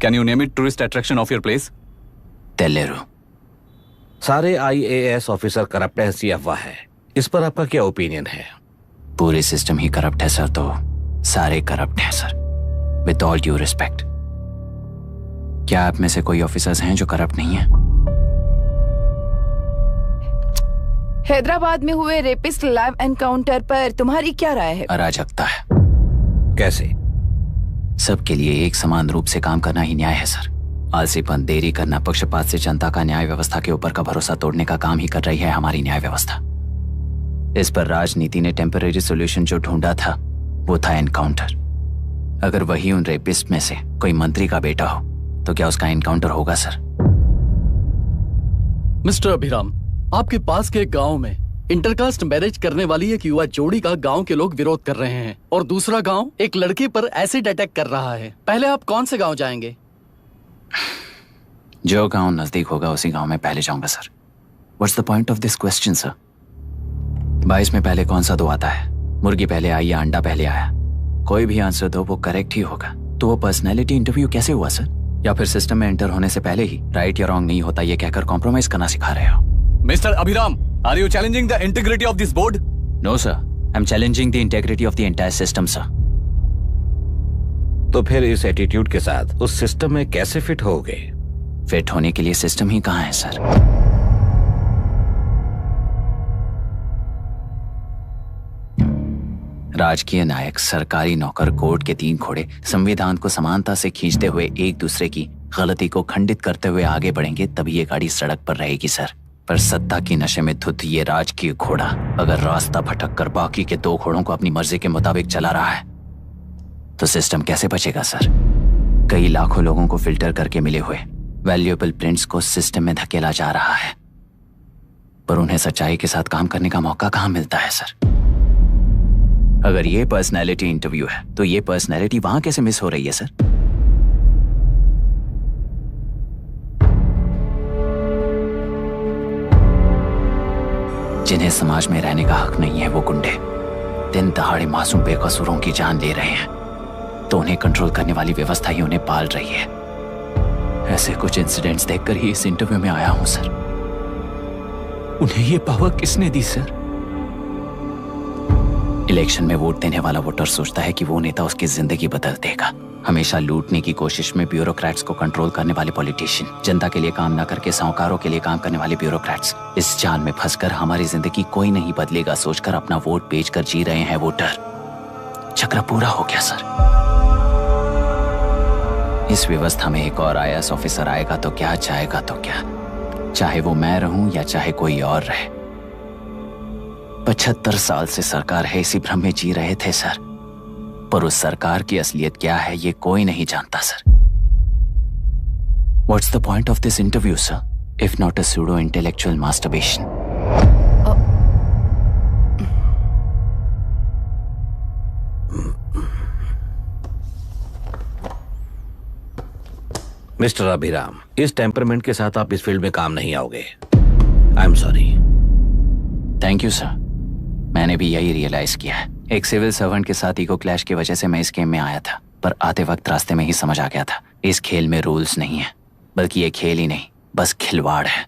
Can you name it tourist attraction of your place? तेलेरू। सारे IAS officer corrupt है, ऐसी अफवाह है। इस पर आपका क्या ओपिनियन है? पूरे सिस्टम ही करप्ट है सर, तो सारे करप्ट हैं sir. With all due respect, क्या आप में से कोई ऑफिसर्स हैं जो करप्ट नहीं है? हैदराबाद में हुए रेपिस्ट लाइव एनकाउंटर पर तुम्हारी क्या राय है? अराजकता है। कैसे? सबके लिए एक समान रूप से काम करना ही न्याय है सर। आलसीपन, देरी करना, पक्षपात से जनता का न्याय व्यवस्था के ऊपर का भरोसा तोड़ने का काम ही कर रही है हमारी न्याय व्यवस्था। इस पर राजनीति ने टेम्परेरी सोल्यूशन जो ढूंढा था वो था एनकाउंटर। अगर वही उन रेपिस्ट में से कोई मंत्री का बेटा हो तो क्या उसका एनकाउंटर होगा सर? मिस्टर अभिराम, आपके पास के गांव में इंटरकास्ट मैरिज करने वाली एक युवा जोड़ी का गांव के लोग विरोध कर रहे हैं और दूसरा गांव एक लड़के पर एसिड अटैक कर रहा है। पहले आप कौन से गांव जाएंगे? जो गांव नजदीक होगा उसी गांव में पहले जाऊंगा sir. What's the point of this question sir? 22 में पहले कौन सा दो आता है? मुर्गी पहले आई या अंडा पहले आया? कोई भी आंसर दो, वो करेक्ट ही होगा। तो वो पर्सनैलिटी इंटरव्यू कैसे हुआ सर? या फिर सिस्टम में एंटर होने से पहले ही राइट या रॉन्ग नहीं होता ये कहकर कॉम्प्रोमाइज करना सिखा रहे हो? Mr. Abhiram, are you challenging the integrity of this board? No sir, I'm challenging the integrity of the entire system sir. तो फिर इस एटीट्यूड के साथ उस सिस्टम में कैसे फिट होगे? फिट होने के लिए सिस्टम ही कहाँ है सर? राजकीय नायक, सरकारी नौकर, कोर्ट के 3 घोड़े संविधान को समानता से खींचते हुए एक दूसरे की गलती को खंडित करते हुए आगे बढ़ेंगे तभी ये गाड़ी सड़क पर रहेगी सर। पर सत्ता की नशे में धुत ये राजकीय घोड़ा अगर रास्ता भटक कर बाकी के 2 घोड़ों को अपनी मर्जी के मुताबिक चला रहा है तो सिस्टम कैसे बचेगा सर? कई लाखों लोगों को फिल्टर करके मिले हुए वैल्यूएबल प्रिंट्स को सिस्टम में धकेला जा रहा है, पर उन्हें सच्चाई के साथ काम करने का मौका कहां मिलता है सर? अगर ये पर्सनैलिटी इंटरव्यू है तो ये पर्सनैलिटी वहां कैसे मिस हो रही है सर? जिन्हें समाज में रहने का हक नहीं है वो गुंडे दिन दहाड़े मासूम बेकसूरों की जान ले रहे हैं, तो उन्हें कंट्रोल करने वाली व्यवस्था ही उन्हें पाल रही है। ऐसे कुछ इंसिडेंट्स देखकर ही इस इंटरव्यू में आया हूं सर। उन्हें ये पावर किसने दी सर? इलेक्शन में वोट देने वाला वोटर सोचता है कि वो नेता उसकी जिंदगी बदल देगा। हमेशा लूटने की कोशिश में ब्यूरोक्रेट्स को कंट्रोल करने वाले पॉलिटिशियन, जनता के लिए काम न करके साहूकारों के लिए काम करने वाले ब्यूरोक्रेट्स, इस जाल में फंसकर हमारी जिंदगी कोई नहीं बदलेगा सोचकर अपना वोट बेचकर जी रहे हैं वोटर। चक्र पूरा हो गया सर। इस व्यवस्था में एक और IAS ऑफिसर आएगा तो क्या, जाएगा तो क्या, चाहे वो मैं रहूं या चाहे कोई और रहे। 75 साल से सरकार है इसी भ्रम में जी रहे थे सर, पर उस सरकार की असलियत क्या है ये कोई नहीं जानता sir. What's the point of this interview, sir, if not a pseudo-intellectual masturbation? Mister Abhiram, इस टेम्परमेंट के साथ आप इस फील्ड में काम नहीं आओगे। I am sorry. Thank you sir. मैंने भी यही रियलाइज किया है। एक सिविल सर्वेंट के साथ ईगो क्लैश की वजह से मैं इस गेम में आया था, पर आते वक्त रास्ते में ही समझ आ गया था इस खेल में रूल्स नहीं है, बल्कि ये खेल ही नहीं बस खिलवाड़ है।